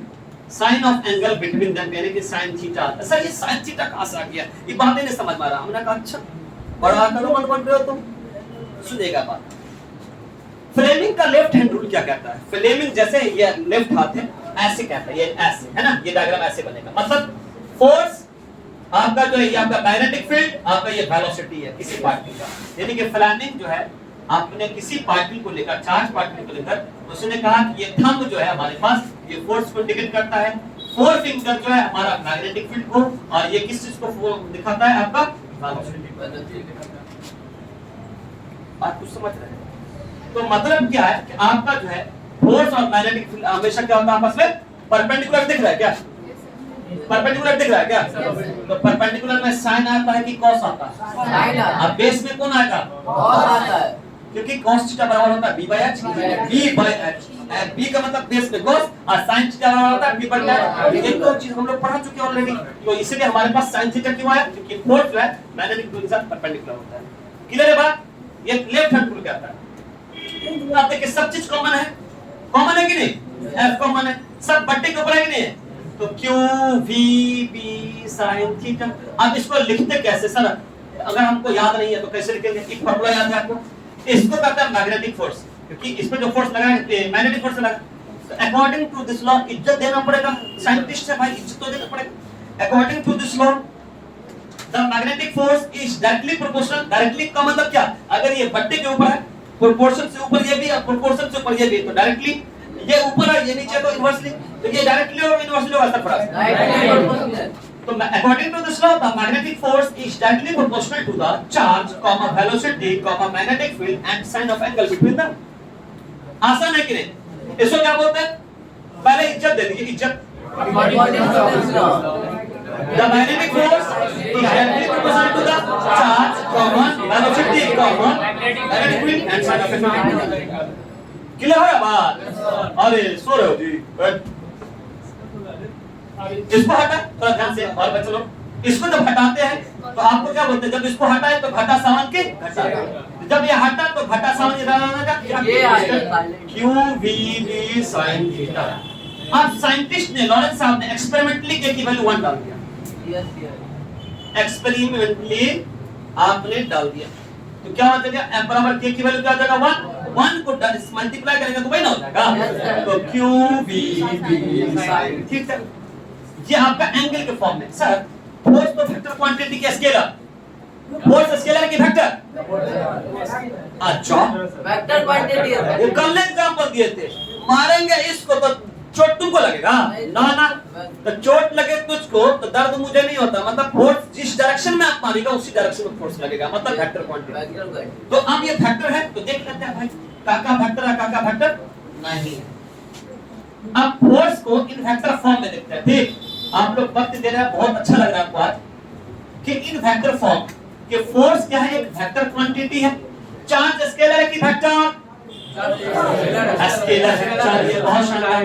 sine of angle between them, यानी कि साइन थीटा। सर ये साइन थीटा कहां से आ गया? ये बातें नहीं समझ में आ रहा। हमने कहा अच्छा बड़ा करो मन बन रहे हो तुम। सुनिएगा बात, फ्लेमिंग का लेफ्ट हैंड रूल क्या कहता है? फ्लेमिंग जैसे ये लेफ्ट हाथ है ऐसे कहता है, ये ऐसे है ना, ये डायग्राम ऐसे बनेगा। मतलब फोर्स आपका जो है ये आपका मैग्नेटिक फील्ड, आपका ये वेलोसिटी है किसी पार्टिकल का। यानी कि फ्लेमिंग जो है आपने किसी पार्टिकल को लेकर, चार्ज पार्टिकल को लेकर, उसने कहा कि ये थंब जो है हमारे पास ये फोर्स को इंडिकेट करता है, फोर फिंगर जो है हमारा मैग्नेटिक फील्ड को, और ये किस चीज को दिखाता है आपका आप कुछ समझ रहे हैं? तो मतलब क्या है कि आपका जो है फोर्स और मैग्नेटिक फील्ड हमेशा क्या होता है आपस में परपेंडिकुलर दिख रहा है क्या? परपेंडिकुलर दिख रहा है क्या? तो परपेंडिकुलर में साइन आता है कि कॉस आता है?
साइन आता है।
अब बेस में कौन आएगा?
कॉस आता है,
क्योंकि cos थीटा बराबर होता है b by h, b by h, b का मतलब बेस में cos और sin थीटा बराबर होता है b by h। ये तो चीज हम लोग पढ़ा चुके हैं ऑलरेडी, तो इसलिए हमारे पास sin थीटा क्यों आया? क्योंकि फोर्स जो है मैग्नेटिक फील्ड के साथ परपेंडिकुलर होता है। क्लियर है बात? ये लेफ्ट हैंड रूल कहता है। आप देखिए सब चीज कॉमन है, कॉमन है कि नहीं? f कॉमन है, सब बट्टे के ऊपर है कि नहीं है? तो q v b sin theta. अब इसको लिखते कैसे सर? अगर हमको याद नहीं है तो कैसे लिखेंगे? एक फॉर्मूला याद है आपको, इसको कहते हैं मैग्नेटिक फोर्स, क्योंकि इसमें जो फोर्स लगा है मैग्नेटिक फोर्स लगा। तो अकॉर्डिंग टू दिस लॉ इज्जत देना पड़ेगा, साइंटिस्ट है भाई, इज्जत तो देना पड़ेगा। According to this law the magnetic force is directly proportional. Directly का मतलब क्या? अगर ये बट्टे के ऊपर है, प्रोपोर्शन से ऊपर ये भी और प्रोपोर्शन से ऊपर ये भी, तो डायरेक्टली ये ऊपर है ये नीचे, तो इनवर्सली, तो ये डायरेक्टली और इनवर्सली होगा सर फर्क। तो according to this law, the magnetic force is directly proportional to the charge, velocity, magnetic field and sine of angle between them. आसान है कि नहीं? इसको क्या बोलते हैं? पहले इज्जत दे दीजिए, इज्जत। The magnetic force is directly proportional to the charge, velocity, magnetic field and sine of angle. Clear है बात? अरे सो रहे हो जी? इसको हटा थोड़ा ध्यान से और बच्चों लोग, इसको जब हटाते हैं तो आपको क्या बोलते हैं? जब इसको हटाए तो घटा सामान के घटा, जब ये हटा तो घटा सामान ये आएगा q v b sin theta. अब साइंटिस्ट ने लॉरेंस साहब ने एक्सपेरिमेंटली k की वैल्यू 1 डाल दिया। एक्सपेरिमेंटली आपने डाल दिया तो क्या हो जाएगा? f बराबर k की वैल्यू क्या हो जाएगा? 1 को मल्टीप्लाई करेंगे तो वही ना हो जाएगा। तो q v b sin theta ये आपका एंगल के फॉर्म में। सर फोर्स तो वेक्टर क्वांटिटी के स्केलर, फोर्स स्केलर की वेक्टर, अच्छा
वेक्टर क्वांटिटी है।
वो कल एग्जांपल दिए थे, मारेंगे इसको तो चोट तुमको लगेगा ना ना, तो चोट लगे तुझको तो दर्द मुझे नहीं होता, मतलब फोर्स जिस डायरेक्शन में आप मारेगा उसी डायरेक्शन में फोर्स लगेगा, मतलब वेक्टर क्वांटिटी। तो अब ये वेक्टर है तो देख लेते हैं भाई काका वेक्टर है काका वेक्टर नहीं है। अब फोर्स को इन वेक्टर फॉर्म में देखते हैं। ठीक, आप लोग वक्त दे रहे हैं, बहुत अच्छा लग रहा है आपको आज कि इन वेक्टर फॉर्म के फोर्स क्या है? एक वेक्टर क्वांटिटी है। चार्ज स्केलर है कि वेक्टर स्केलर है, चार्ज ये बहुत शानदार है।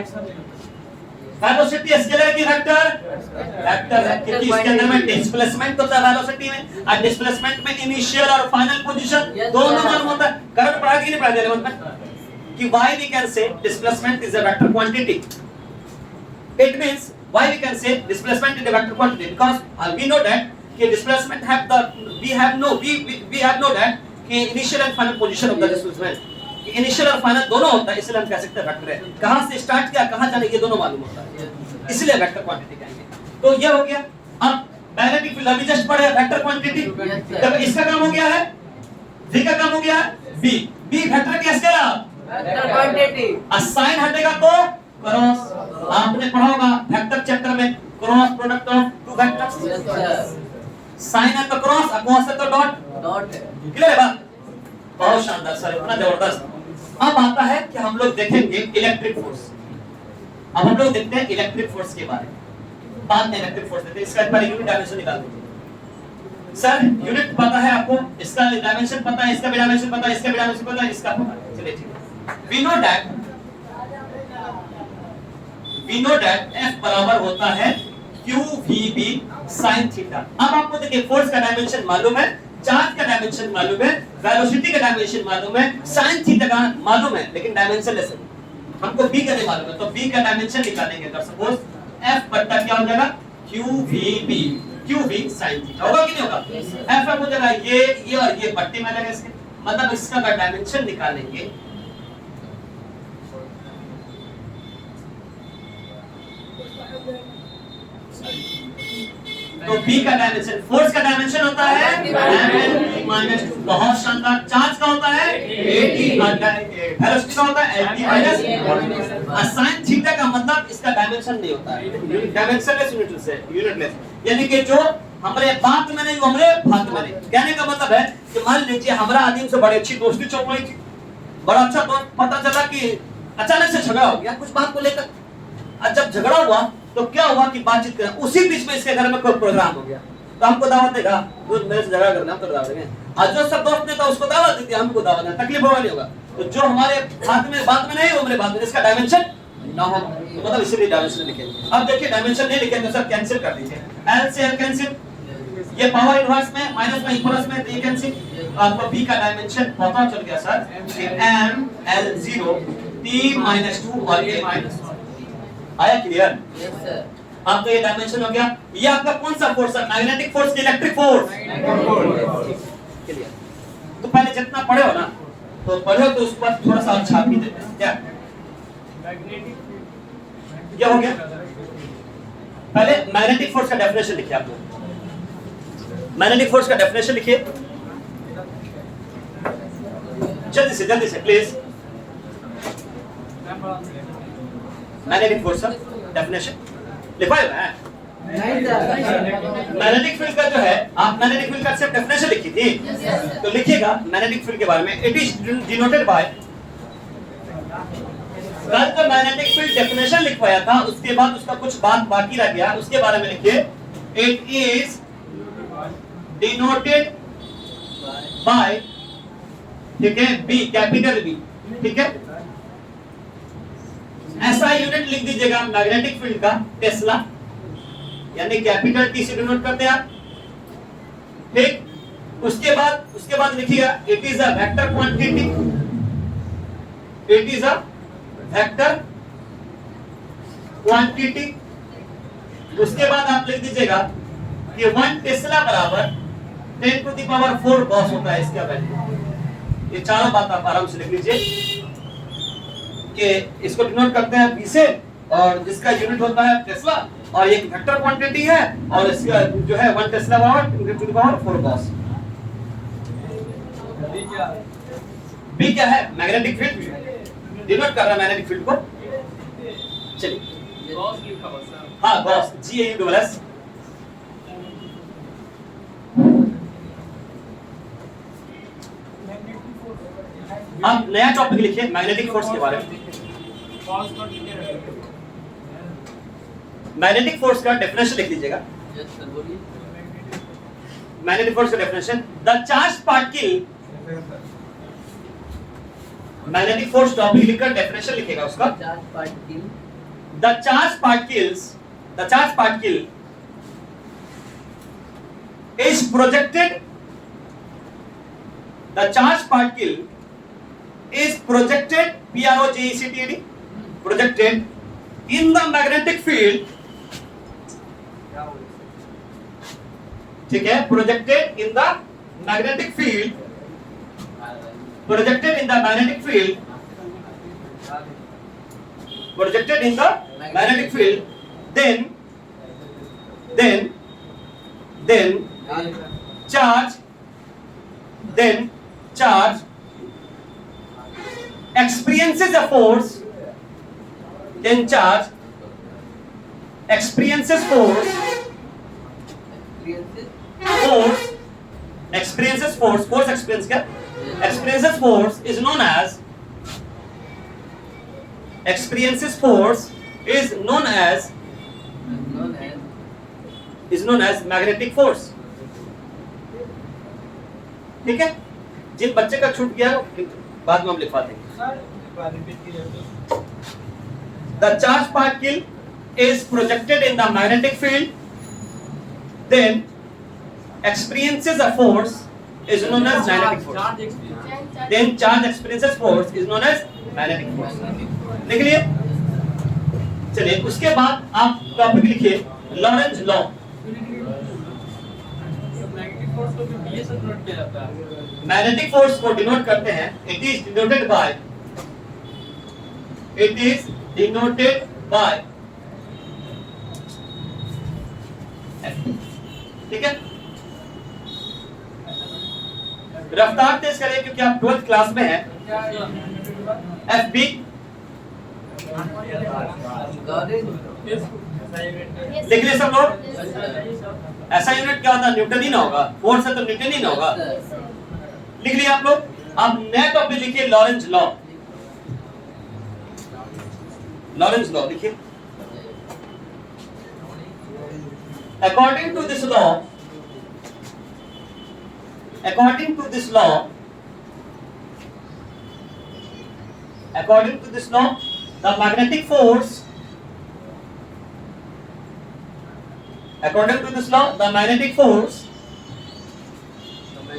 वेलोसिटी स्केलर की वेक्टर वेक्टर है, क्योंकि इसके अंदर में डिस्प्लेसमेंट होता है वेलोसिटी में, और डिस्प्लेसमेंट में इनिशियल और फाइनल पोजीशन दोनों मालूम होता है। करंट पढ़ा कि नहीं पढ़ा दिया मतलब कि why we can say displacement is a vector quantity? It means why we can say displacement is a vector quantity? Because we know that कि displacement have the we have know that कि initial and final position of the displacement, कि initial और final दोनों होता है, इसलिए हम कह सकते हैं वेक्टर है। कहाँ से स्टार्ट किया कहाँ जाने ये दोनों मालूम होता है, इसलिए वेक्टर क्वांटिटी कहेंगे। तो ये हो गया। अब मैग्नेटिक फील्ड अभी जस्ट पढ़े वेक्टर क्वांटिटी, तब इसका काम हो गया है, v का काम हो गया है b वेक्टर के स्केलर
वेक्टर क्वांटिटी।
साइन हटेगा तो क्रॉस, आपने पढ़ा होगा वेक्टर चैप्टर में cross product of two vectors. Sine है तो क्रॉस, अकॉस है तो डॉट है। क्लियर है बात? बहुत शानदार सर, इतना जबरदस्त। अब आता है कि हम लोग देखेंगे इलेक्ट्रिक फोर्स। अब हम लोग देखते हैं इलेक्ट्रिक फोर्स के बारे में, बाद में इलेक्ट्रिक फोर्स देखते हैं। इसका पहले यूनिट डायमेंशन निकाल दीजिए। सर यूनिट पता है आपको, इसका डायमेंशन पता है, इसका भी डायमेंशन पता है, इसका भी डायमेंशन पता है, इसका पता है। चलिए ठीक है। We know that F बराबर होता है QVB sin थीटा। अब आपको देखिए फोर्स का डायमेंशन मालूम है, चार्ज का डायमेंशन मालूम है, वेलोसिटी का डायमेंशन मालूम है, sin थीटा का मालूम है, लेकिन डायमेंशन लेस हमको B का नहीं मालूम है। तो B का डायमेंशन निकालेंगे। अगर सपोज F बट्टा क्या हो जाएगा? QV sin थीटा होगा कि नहीं होगा? F हो जाएगा ये और ये बट्टे में लगेगा इसके, मतलब इसका अगर डायमेंशन निकालेंगे तो B का डायमेंशन, फोर्स का डायमेंशन होता है mn माइनस 2। बहुत शानदार। चार्ज का होता है 80। वेलोसिटी का होता है lt माइनस sin थीटा का मतलब इसका डायमेंशन नहीं होता है, डायमेंशनलेस यूनिटलेस, यानी कि जो हमारे बात में नहीं, हमारे भाग में नहीं। कहने का मतलब है कि मान लीजिए हमारा आदमी से बड़ी अच्छी दोस्ती चल रही थी, बड़ा अच्छा दोस्त, पता चला कि अचानक से झगड़ा हो गया कुछ बात को लेकर। और जब झगड़ा हुआ तो क्या हुआ कि बातचीत करें, उसी बीच में इसके घर में कोई प्रोग्राम हो गया तो हमको दावत देगा, तो मेरे से झगड़ा करना हम तो दावत देंगे। और जो सब दोस्त ने था उसको दावत दी थी, हमको दावत देना, तकलीफ होगा नहीं होगा। तो जो हमारे हाथ में बात में नहीं वो हमारे बात में, इसका डायमेंशन ना हो, तो मतलब इसीलिए डायमेंशन लिखे। अब देखिए डायमेंशन नहीं लिखे तो सर कैंसिल कर दीजिए, l से l कैंसिल, ये पावर इनवर्स में माइनस में इक्वल्स में ये कैंसिल। आपको b का डायमेंशन पता चल गया सर कि m l0 t-2 और a -1 आया। क्लियर?
Yes sir.
आपका ये डायमेंशन हो गया। ये आपका कौन सा फोर्स है, मैग्नेटिक फोर्स की इलेक्ट्रिक फोर्स? क्लियर? तो पहले जितना पढ़े हो ना तो पढ़े तो उस पर थोड़ा सा और छाप भी देते हैं क्या? क्या हो गया? पहले मैग्नेटिक फोर्स का डेफिनेशन लिखिए आप लोग, मैग्नेटिक फोर्स का डेफिनेशन लिखिए जल्दी से प्लीज। मैग्नेटिक फोर्स का डेफिनेशन लिखा है।
नहीं सर।
मैग्नेटिक फील्ड का जो है, आप मैग्नेटिक फील्ड का सिर्फ डेफिनेशन लिखी थी तो लिखिएगा मैग्नेटिक फील्ड के बारे में, इट इज डिनोटेड बाय, कल जो मैग्नेटिक फील्ड डेफिनेशन लिखवाया था उसके बाद उसका कुछ बात बाकी रह गया, उसके बारे में लिखिए, इट इज डिनोटेड बाय, ठीक है, बी, कैपिटल बी, ठीक है। ऐसा यूनिट लिख दीजिएगा मैग्नेटिक फील्ड का, टेस्ला, यानी कैपिटल टी से डिनोट करते हैं आप, ठीक। उसके बाद लिखिएगा it is a vector quantity, it is a vector quantity. उसके बाद आप लिख दीजिएगा कि 1 टेस्ला बराबर 10⁴ गॉस होता है इसका वैल्यू। ये चारों बात आप आराम से लिख लीजिए कि इसको डिनोट करते हैं बी से, और जिसका यूनिट होता है टेस्ला, और एक वेक्टर क्वांटिटी है, और इसका जो है 1 टेस्ला बराबर 10⁴ गॉस। बी क्या है? मैग्नेटिक फील्ड, डिनोट कर रहा है मैग्नेटिक फील्ड को। चलिए
गॉस लिखा हुआ सर।
हाँ गॉस, GAUSS। आप नया टॉपिक लिखिए मैग्नेटिक फोर्स के बारे में।
गॉस को लिखे रखिए।
मैग्नेटिक फोर्स का डेफिनेशन लिख लीजिएगा।
यस सर बोलिए।
मैग्नेटिक फोर्स का definition, the charge particle, magnetic force topic लिखकर डेफिनेशन लिखेगा उसका।
Charge particle,
the charge particle is projected, the charge particle is projected, projected, projected in the magnetic field, ठीक है, projected in the magnetic field, projected in the magnetic field, projected in the magnetic field, then charge experiences a force, then charge experiences force, experiences force experience क्या? Experiences force is known as, experiences force is known as magnetic force, ठीक है। जिन बच्चे का छूट गया बाद में हम लिखवा देंगे। The charge particle is projected in the magnetic field, then experiences a force is known as magnetic force,
charge experience.
then charge experiences force is known as magnetic force। लिख लिए? चलिए उसके बाद आप टॉपिक लिखिए लॉरेंज लॉ।
मैग्नेटिक फोर्स को भी बीए से नोट किया जाता है।
मैग्नेटिक फोर्स को डिनोट करते हैं, इट इज डिनोटेड बाय, ठीक है। रफ्तार तेज करें क्योंकि आप 12th क्लास में हैं, एफ बी
Got it?
लिख ले सब लोग। ऐसा यूनिट क्या होता है? न्यूटन होगा। फोर्स है तो न्यूटन होगा। लिख लिया आप लोग। अब नया टॉपिक लिखिए लॉरेंज लॉ। लॉरेंज लॉ लिखिए। According to this law, according to this law, the magnetic force, according to this law, the magnetic force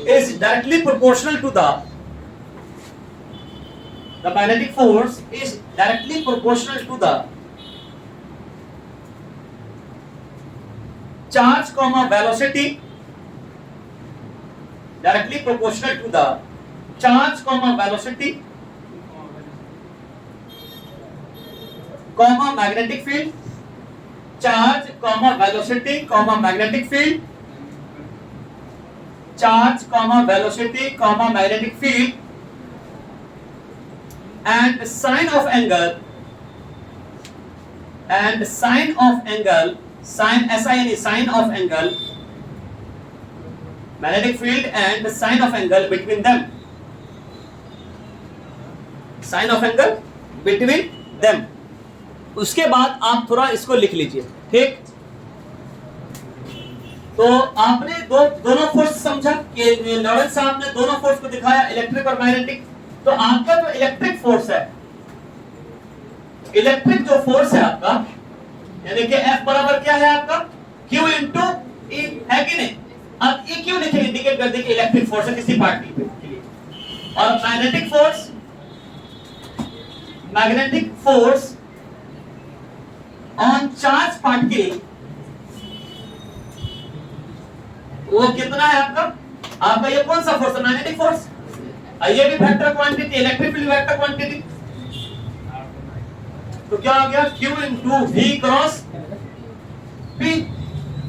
is directly proportional to the magnetic force is directly proportional to the charge comma velocity, directly proportional to the charge comma velocity comma magnetic field, charge comma velocity comma magnetic field, charge comma velocity comma magnetic field, and sine of angle, sine SINE, sine of angle, magnetic field and sine of angle between them, sine of angle between them। उसके बाद आप थोड़ा इसको लिख लीजिए, ठीक। तो आपने दोनों फोर्स समझा कि लॉरेंस साहब ने दोनों फोर्स को दिखाया, इलेक्ट्रिक और मैग्नेटिक। तो आपका जो इलेक्ट्रिक फोर्स है, इलेक्ट्रिक जो फोर्स है आपका, यानी कि F बराबर क्या है आपका? Q इंटू E, है कि नहीं? अब E क्यों लिखे, इंडिकेट कर दे कि इलेक्ट्रिक फोर्स है किसी पार्टिकल के लिए। और magnetic force on charge particle, वो कितना है आपका? आपका ये कौन सा फोर्स है? Magnetic force. ये भी vector quantity, electric field vector quantity. तो क्या हो गया? Q into V cross P।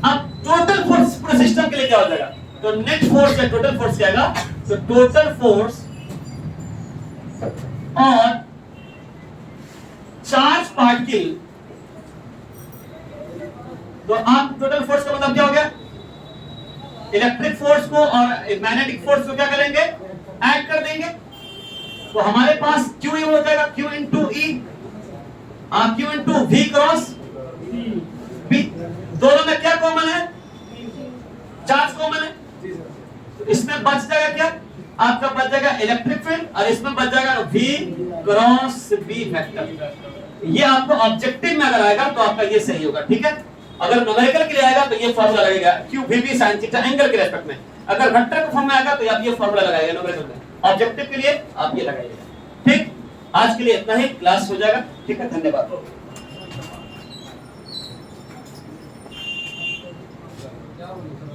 अब टोटल फोर्स पूरे सिस्टम के लिए क्या हो जाएगा? तो नेट फोर्स या टोटल फोर्स क्या आएगा? तो टोटल फोर्स और चार्ज पार्टिकल। तो आप टोटल फोर्स का मतलब क्या हो गया? इलेक्ट्रिक फोर्स को और मैग्नेटिक फोर्स को क्या करेंगे? ऐड कर देंगे। तो हमारे पास Q हो जाएगा Q into E, Q into V cross P। दोनों में क्या कॉमन है? चार्ज कॉमन है। तो इसमें बच जाएगा क्या? आपका बच जाएगा इलेक्ट्रिक फील्ड, और इसमें बच जाएगा V क्रॉस B वेक्टर। ये आपको ऑब्जेक्टिव में अगर आएगा तो आपका ये सही होगा, ठीक है। अगर न्यूमेरिकल के लिए आएगा तो ये फॉर्मूला लगेगा Q VB sin theta angle के रेस्पेक्ट में। अगर वेक्टर के फॉर्म में आएगा तो आप ये फॉर्मूला लगाएंगे न्यूमेरिकल में। ऑब्जेक्टिव के लिए आप ये लगाइएगा, ठीक। आज के लिए इतना ही, क्लास हो जाएगा, ठीक है। धन्यवाद।